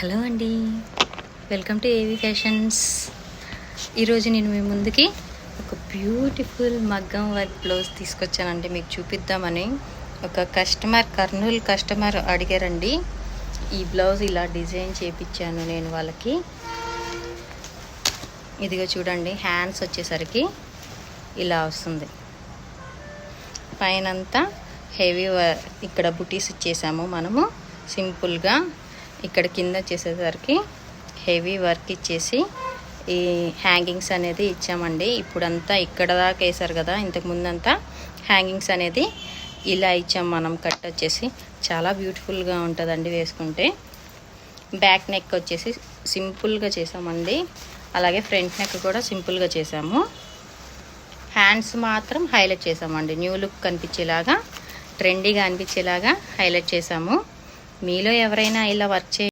Hello అండి, welcome to ఏవి fashions. ఈరోజు నేను మీ ముందుకి ఒక బ్యూటిఫుల్ మగ్గం వర్క్ బ్లౌజ్ తీసుకొచ్చానండి. మీకు చూపిద్దామని ఒక కర్నూలు కస్టమర్ అడిగారండి. ఈ బ్లౌజ్ ఇలా డిజైన్ చేయించాను నేను వాళ్ళకి. ఇదిగో చూడండి, హ్యాండ్స్ వచ్చేసరికి ఇలా వస్తుంది. పైనంతా హెవీ ఇక్కడ బుటీస్ ఇచ్చేసాము మనము సింపుల్గా. ఇక్కడ కింద వచ్చేసేసరికి హెవీ వర్క్ ఇచ్చేసి ఈ హ్యాంగింగ్స్ అనేది ఇచ్చామండి. ఇప్పుడంతా ఇక్కడ దాకా వేసారు కదా, ఇంతకు ముందంతా హ్యాంగింగ్స్ అనేది ఇలా ఇచ్చాం మనం. కట్ వచ్చేసి చాలా బ్యూటిఫుల్గా ఉంటుందండి వేసుకుంటే. బ్యాక్ నెక్ వచ్చేసి సింపుల్గా చేసామండి, అలాగే ఫ్రంట్ నెక్ కూడా సింపుల్గా చేసాము. హ్యాండ్స్ మాత్రం హైలైట్ చేసామండి, న్యూ లుక్ కనిపించేలాగా, ట్రెండీగా అనిపించేలాగా హైలైట్ చేసాము. మీలో ఎవరైనా ఇలా వర్క్